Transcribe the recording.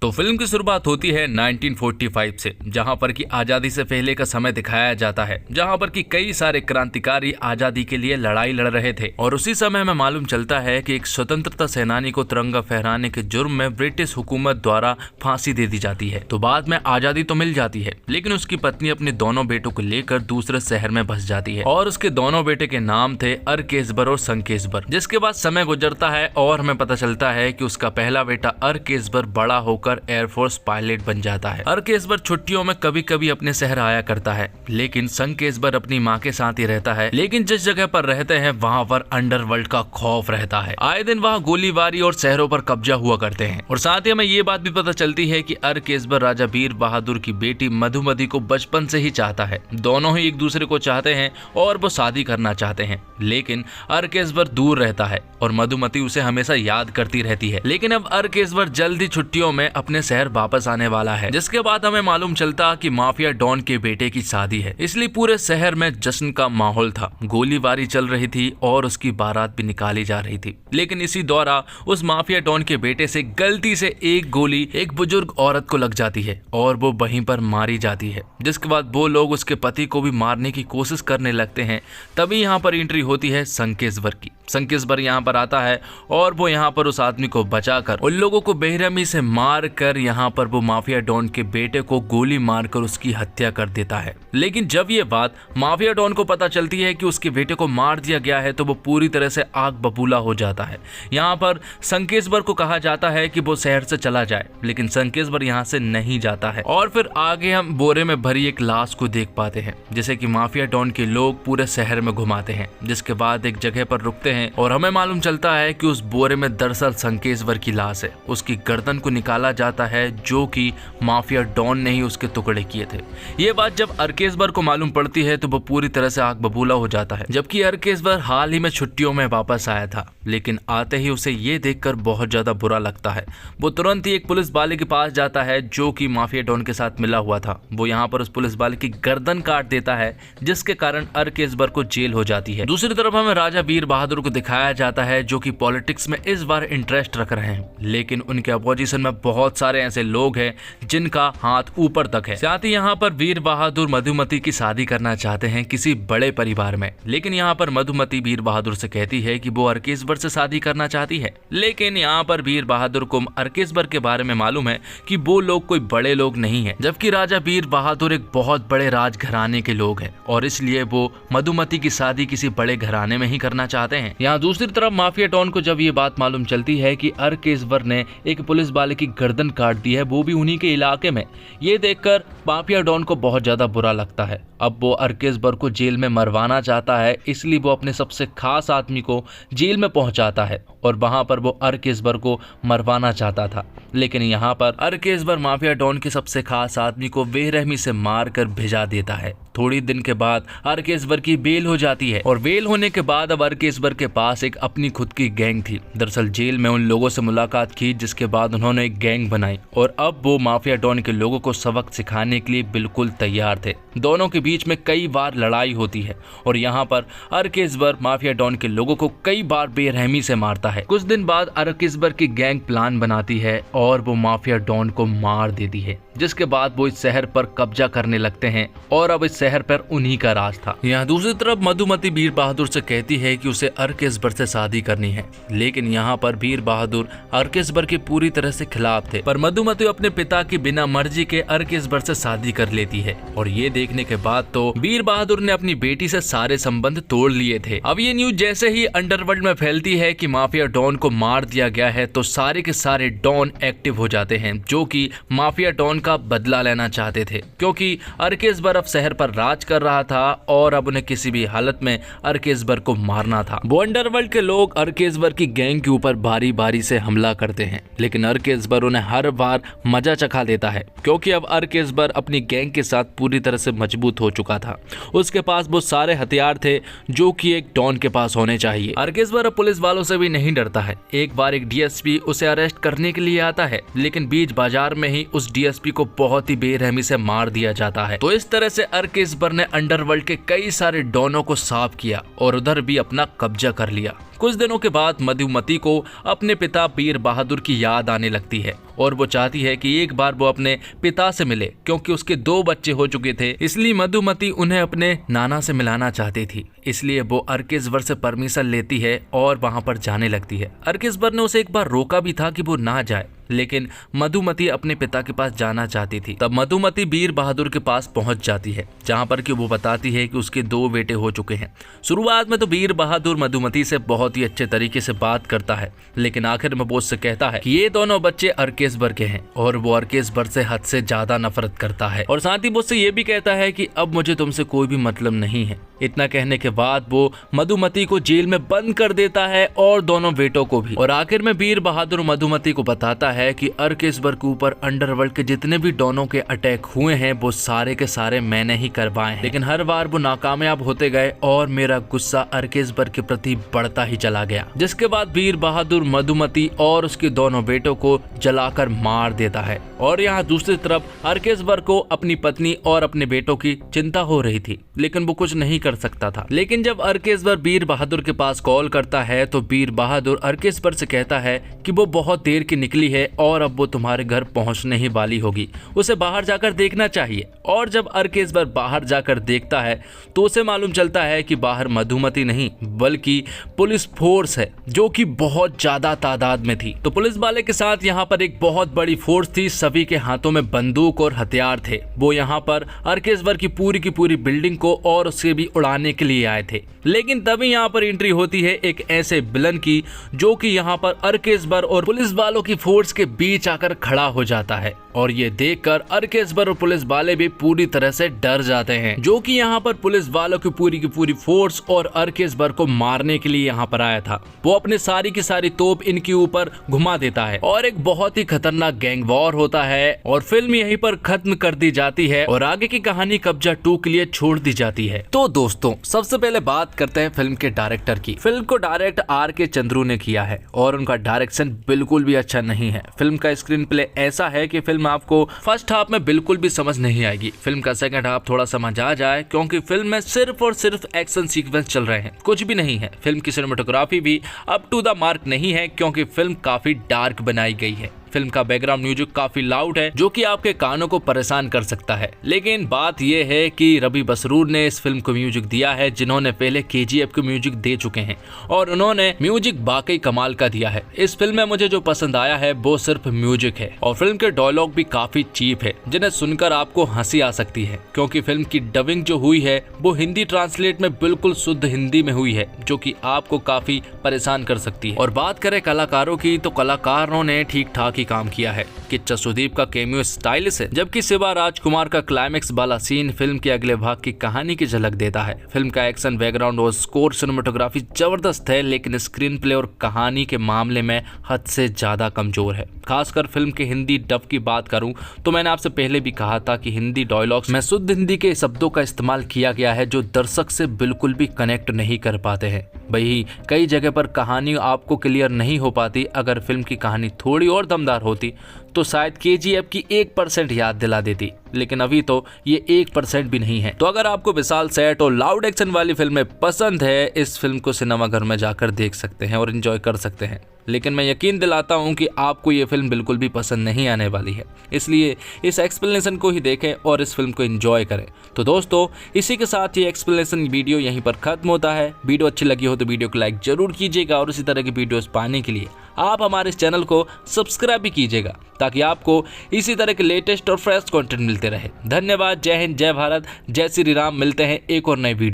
तो फिल्म की शुरुआत होती है 1945 से, जहां पर कि आजादी से पहले का समय दिखाया जाता है, जहां पर कि कई सारे क्रांतिकारी आजादी के लिए लड़ाई लड़ रहे थे। और उसी समय में मालूम चलता है कि एक स्वतंत्रता सेनानी को तिरंगा फहराने के जुर्म में ब्रिटिश हुकूमत द्वारा फांसी दे दी जाती है। तो बाद में आजादी तो मिल जाती है, लेकिन उसकी पत्नी अपने दोनों बेटों को लेकर दूसरे शहर में बस जाती है और उसके दोनों बेटे के नाम थे अरकेशबर और संकेशबर। जिसके बाद समय गुजरता है और हमें पता चलता है कि उसका पहला बेटा अरकेशबर बड़ा होकर एयरफोर्स पायलट बन जाता है। अरकेशबर छुट्टियों में कभी कभी अपने शहर आया करता है, लेकिन संकेशबर अपनी माँ के साथ ही रहता है। लेकिन जिस जगह पर रहते हैं वहाँ पर अंडरवर्ल्ड का खौफ रहता है। आए दिन वहाँ गोलीबारी और शहरों पर कब्जा हुआ करते हैं। और साथ ही हमें ये बात भी पता चलती है कि अरकेशबर राजा वीर बहादुर की बेटी मधुमती को बचपन से ही चाहता है। दोनों ही एक दूसरे को चाहते हैं और वो शादी करना चाहते हैं, लेकिन अरकेशबर दूर रहता है और मधुमती उसे हमेशा याद करती रहती है। लेकिन अब अरकेशबर जल्दी छुट्टियों में अपने शहर वापस आने वाला है, जिसके बाद हमें मालूम चलता कि माफिया डॉन के बेटे की शादी है। इसलिए पूरे शहर में जश्न का माहौल था। गोलीबारी चल रही थी और उसकी बारात भी निकाली जा रही थी। लेकिन इसी दौरान उस माफिया डॉन के बेटे से गलती से एक गोली एक बुजुर्ग औरत को लग जाती है और वो वहीं पर मारी जाती है। जिसके बाद वो लोग उसके पति को भी मारने की कोशिश करने लगते हैं। तभी यहाँ पर एंट्री होती है संकेशबर की। संकेशबर यहाँ पर आता है और वो यहाँ पर उस आदमी को बचाकर उन लोगों को बेरहमी से मार कर यहाँ पर वो माफिया डॉन के बेटे को गोली मारकर उसकी हत्या कर देता है। लेकिन जब ये बात माफिया डॉन को पता चलती है कि उसके बेटे को मार दिया गया है, तो वो पूरी तरह से आग बबूला हो जाता है। यहाँ पर संकेशबर को कहा जाता है कि वो शहर से चला जाए, लेकिन संकेशबर यहाँ से नहीं जाता है। और फिर आगे हम बोरे में भरी एक लाश को देख पाते हैं, जिसे कि माफिया डॉन के लोग पूरे शहर में घुमाते हैं। जिसके बाद एक जगह पर रुकते हैं और हमें मालूम चलता है कि उस बोरे में दरअसल संकेशबर की लाश है। उसकी गर्दन को निकाला जाता है, जो कि माफिया डॉन ने ही उसके टुकड़े किए थे। ये बात जब अरकेशबर को मालूम पड़ती है तो वो पूरी तरह से आग बबूला हो जाता है। जबकि अरकेशबर हाल ही में छुट्टियों में वापस आया था, लेकिन आते ही उसे ये देखकर बहुत ज्यादा बुरा लगता है। वो तुरंत ही एक पुलिस वाले के पास जाता है, जो कि माफिया डॉन के साथ मिला हुआ था। वो यहाँ पर उस पुलिस वाले की गर्दन काट देता है, जिसके कारण अरकेशबर को जेल हो जाती है। दूसरी तरफ हमें राजा वीर बहादुर को दिखाया जाता है, जो कि पॉलिटिक्स में इस बार इंटरेस्ट रख रहे हैं, लेकिन उनके अपोजिशन में बहुत सारे ऐसे लोग हैं जिनका हाथ ऊपर तक है। साथ ही यहाँ पर वीर बहादुर मधुमती की शादी करना चाहते हैं किसी बड़े परिवार में, लेकिन यहाँ पर मधुमती वीर बहादुर से कहती है कि वो अरकेशबर से शादी करना चाहती है। लेकिन यहाँ पर वीर बहादुर को अरकेशबर के बारे में मालूम है कि वो लोग कोई बड़े लोग नहीं है, जबकि राजा वीर बहादुर एक बहुत बड़े राजघराने के लोग हैं और इसलिए वो मधुमती की शादी किसी बड़े घराने में ही करना चाहते हैं। यहाँ दूसरी तरफ माफिया डॉन को जब ये बात मालूम चलती है कि अरकेशबर ने एक पुलिस वाले की गर्दन काट दी है, वो भी उन्हीं के इलाके में, ये देखकर माफिया डॉन को बहुत ज्यादा बुरा लगता है। अब वो अरकेशबर को जेल में मरवाना चाहता है, इसलिए वो अपने सबसे खास आदमी को जेल में पहुंचाता है और वहां पर वो अरकेशबर को मरवाना चाहता था। लेकिन यहाँ पर अरकेशबर माफिया डॉन के सबसे खास आदमी को बेरहमी से मारकर भिजा देता है। थोड़ी दिन के बाद अरकेशबर की बेल हो जाती है और बेल होने के बाद अब अरकेशबर के पास एक अपनी खुद की गैंग थी। दरअसल जेल में उन लोगों से मुलाकात की, जिसके बाद उन्होंने एक गैंग बनाई और अब वो माफिया डॉन के लोगों को सबक सिखाने के लिए बिल्कुल तैयार थे। दोनों के बीच में कई बार लड़ाई होती है और यहाँ पर अरकेशबर माफिया डॉन के लोगों को कई बार बेरहमी से मारता है। कुछ दिन बाद अरकेशबर की गैंग प्लान बनाती है और वो माफिया डॉन को मार देती है, जिसके बाद वो इस शहर पर कब्जा करने लगते हैं और अब इस शहर पर उन्हीं का राज था। यहाँ दूसरी तरफ मधुमती वीर बहादुर से कहती है कि उसे अरकेशबर से शादी करनी है, लेकिन यहाँ पर वीर बहादुर अरकेशबर के पूरी तरह से खिलाफ थे। पर मधुमती अपने पिता की बिना मर्जी के अरकेशबर से शादी कर लेती है और ये देखने के बाद तो वीर बहादुर ने अपनी बेटी से सारे संबंध तोड़ लिए थे। अब ये न्यूज जैसे ही अंडरवर्ल्ड में फैलती है कि माफिया डॉन को मार दिया गया है, तो सारे के सारे डॉन एक्टिव हो जाते हैं, जो कि माफिया डॉन का बदला लेना चाहते थे, क्योंकि अरकेशबर अब शहर पर राज कर रहा था और अब उन्हें किसी भी हालत में अरकेशबर को मारना था। वो अंडरवर्ल्ड के लोग अरकेशबर की गैंग के ऊपर बारी बारी से हमला करते हैं, लेकिन अरकेशबर उन्हें हर बार मजा चखा देता है, क्योंकि अब अरकेशबर अपनी गैंग के साथ पूरी तरह से मजबूत हो चुका था। उसके पास वो सारे हथियार थे जो कि एक डॉन के पास होने चाहिए। अरकेशबर अब पुलिस वालों से भी नहीं डरता है। एक बार एक डीएसपी उसे अरेस्ट करने के लिए आता है, लेकिन बीच बाजार में ही उस डीएसपी को बहुत ही बेरहमी से मार दिया जाता है। तो इस तरह से अर्केस्बर ने अंडरवर्ल्ड के कई सारे डॉनों को साफ किया और उधर भी अपना कब्जा कर लिया। कुछ दिनों के बाद मधुमती को अपने पिता वीर बहादुर की याद आने लगती है और वो चाहती है कि एक बार वो अपने पिता से मिले, क्योंकि उसके 2 बच्चे हो चुके थे। इसलिए मधुमती उन्हें अपने नाना से मिलाना चाहती थी। इसलिए वो अर्केस्बर से परमिशन लेती है और वहां पर जाने लगती है। अर्केस्बर ने उसे एक बार रोका भी था कि वो ना जाए, लेकिन मधुमती अपने पिता के पास जाना चाहती थी। तब मधुमती वीर बहादुर के पास पहुंच जाती है, जहां पर कि वो बताती है कि उसके 2 बेटे हो चुके हैं। शुरुआत में तो वीर बहादुर मधुमती से बहुत ही अच्छे तरीके से बात करता है, लेकिन आखिर में वो उससे कहता है कि ये दोनों बच्चे अर्केस्बर के हैं और वो अर्केस्बर से हद से ज्यादा नफरत करता है। और साथ ही वो उससे ये भी कहता है कि अब मुझे तुमसे कोई भी मतलब नहीं है। इतना कहने के बाद वो मधुमती को जेल में बंद कर देता है और दोनों बेटों को भी। और आखिर में वीर बहादुर मधुमती को बताता है कि अर्केस्बर के ऊपर अंडरवर्ल्ड के जितने भी डॉनों के अटैक हुए हैं वो सारे के सारे मैंने ही करवाए हैं, लेकिन हर बार वो नाकामयाब होते गए और मेरा गुस्सा अर्केस्बर के प्रति बढ़ता ही चला गया। जिसके बाद वीर बहादुर मधुमती और उसके दोनों बेटों को जलाकर मार देता है। और यहाँ दूसरी तरफ अर्केस्बर को अपनी पत्नी और अपने बेटों की चिंता हो रही थी, लेकिन वो कुछ नहीं कर सकता था। लेकिन जब अर्केस्बर वीर बहादुर के पास कॉल करता है तो वीर बहादुर अर्केस्बर से कहता है कि वो बहुत देर की निकली है और अब वो तुम्हारे घर पहुंचने ही वाली होगी, उसे बाहर जाकर देखना चाहिए। और जब अर्केस्बर बाहर जाकर देखता है तो उसे मालूम चलता है कि बाहर मधुमती नहीं बल्कि पुलिस फोर्स है, जो कि बहुत ज्यादा तादाद में थी। तो पुलिस वाले के साथ यहाँ पर एक बहुत बड़ी फोर्स थी, सभी के हाथों में बंदूक और हथियार थे। वो यहाँ पर अर्केस्बर की पूरी बिल्डिंग को और उसे भी उड़ाने के लिए आए थे। लेकिन तभी यहाँ पर एंट्री होती है एक ऐसे विलन की, जो कि यहाँ पर अर्केस्बर और पुलिस वालों की फोर्स के बीच आकर खड़ा हो जाता है। और ये देखकर अर्केस्बर और पुलिस वाले भी पूरी तरह से डर जाते हैं, जो कि यहाँ पर पुलिस वालों की पूरी फोर्स और अर्केस्बर को मारने के लिए यहाँ पर आया था। वो अपने सारी की सारी तोप इनके ऊपर घुमा देता है और एक बहुत ही खतरनाक गैंग वॉर होता है और फिल्म यहीं पर खत्म कर दी जाती है और आगे की कहानी कब्जा 2 के लिए छोड़ दी जाती है। तो दोस्तों, सबसे पहले बात करते हैं फिल्म के डायरेक्टर की। फिल्म को डायरेक्ट R.K. चंद्रू ने किया है और उनका डायरेक्शन बिल्कुल भी अच्छा नहीं है। फिल्म का स्क्रीन प्ले ऐसा है कि फिल्म आपको फर्स्ट हाफ में बिल्कुल भी समझ नहीं आएगी। फिल्म का सेकंड हाफ थोड़ा समझ आ जाए, क्योंकि फिल्म में सिर्फ और सिर्फ एक्शन सीक्वेंस चल रहे हैं, कुछ भी नहीं है। फिल्म की सिनेमेटोग्राफी भी अप टू द मार्क नहीं है, क्योंकि फिल्म काफी डार्क बनाई गई है। फिल्म का बैकग्राउंड म्यूजिक काफी लाउड है, जो कि आपके कानों को परेशान कर सकता है। लेकिन बात यह है कि रवि बसरूर ने इस फिल्म को म्यूजिक दिया है, जिन्होंने पहले KGF को म्यूजिक दे चुके हैं और उन्होंने म्यूजिक वाकई कमाल का दिया है। इस फिल्म में मुझे जो पसंद आया है वो सिर्फ म्यूजिक है। और फिल्म के डायलॉग भी काफी चीप है, जिन्हें सुनकर आपको हंसी आ सकती है, क्योंकि फिल्म की डबिंग जो हुई है वो हिंदी ट्रांसलेट में बिल्कुल शुद्ध हिंदी में हुई है, जो कि आपको काफी परेशान कर सकती है। और बात करें कलाकारों की, तो कलाकारों ने ठीक ठाक ही काम किया है। किच्चा सुदीप का कैमियो स्टाइलिश है, जबकि शिवा राजकुमार का क्लाइमेक्स वाला सीन फिल्म के अगले भाग की कहानी की झलक देता है। फिल्म का एक्शन, बैकग्राउंड और स्कोर, सिनेमेटोग्राफी जबरदस्त है, लेकिन स्क्रीन प्ले और कहानी के मामले में हद से ज्यादा कमजोर है। खासकर फिल्म के हिंदी डब की बात करूं तो मैंने आपसे पहले भी कहा था कि हिंदी डायलॉग्स में शुद्ध हिंदी के शब्दों का इस्तेमाल किया गया है, जो दर्शक से बिल्कुल भी कनेक्ट नहीं कर पाते हैं। वही कई जगह पर कहानी आपको क्लियर नहीं हो पाती। अगर फिल्म की कहानी थोड़ी और दमदार होती तो शायद KGF की 1% याद दिला देती, लेकिन अभी तो ये 1% भी नहीं है। तो अगर आपको विशाल सेट और लाउड एक्शन वाली फिल्में पसंद है, इस फिल्म को सिनेमा घर में जाकर देख सकते हैं और एंजॉय कर सकते हैं। लेकिन मैं यकीन दिलाता हूं कि आपको ये फिल्म बिल्कुल भी पसंद नहीं आने वाली है, इसलिए इस एक्सप्लेनेशन को ही देखें और इस फिल्म को एंजॉय करें। तो दोस्तों, इसी के साथ ये एक्सप्लेनेशन वीडियो यहीं पर खत्म होता है। वीडियो अच्छी लगी हो तो वीडियो को लाइक जरूर कीजिएगा और इसी तरह की वीडियोस पाने के लिए आप हमारे इस चैनल को सब्सक्राइब भी कीजिएगा, ताकि आपको इसी तरह के लेटेस्ट और फ्रेश कंटेंट मिलते रहे। धन्यवाद। जय हिंद, जय भारत, जय श्री राम। मिलते हैं एक और नए वीडियो।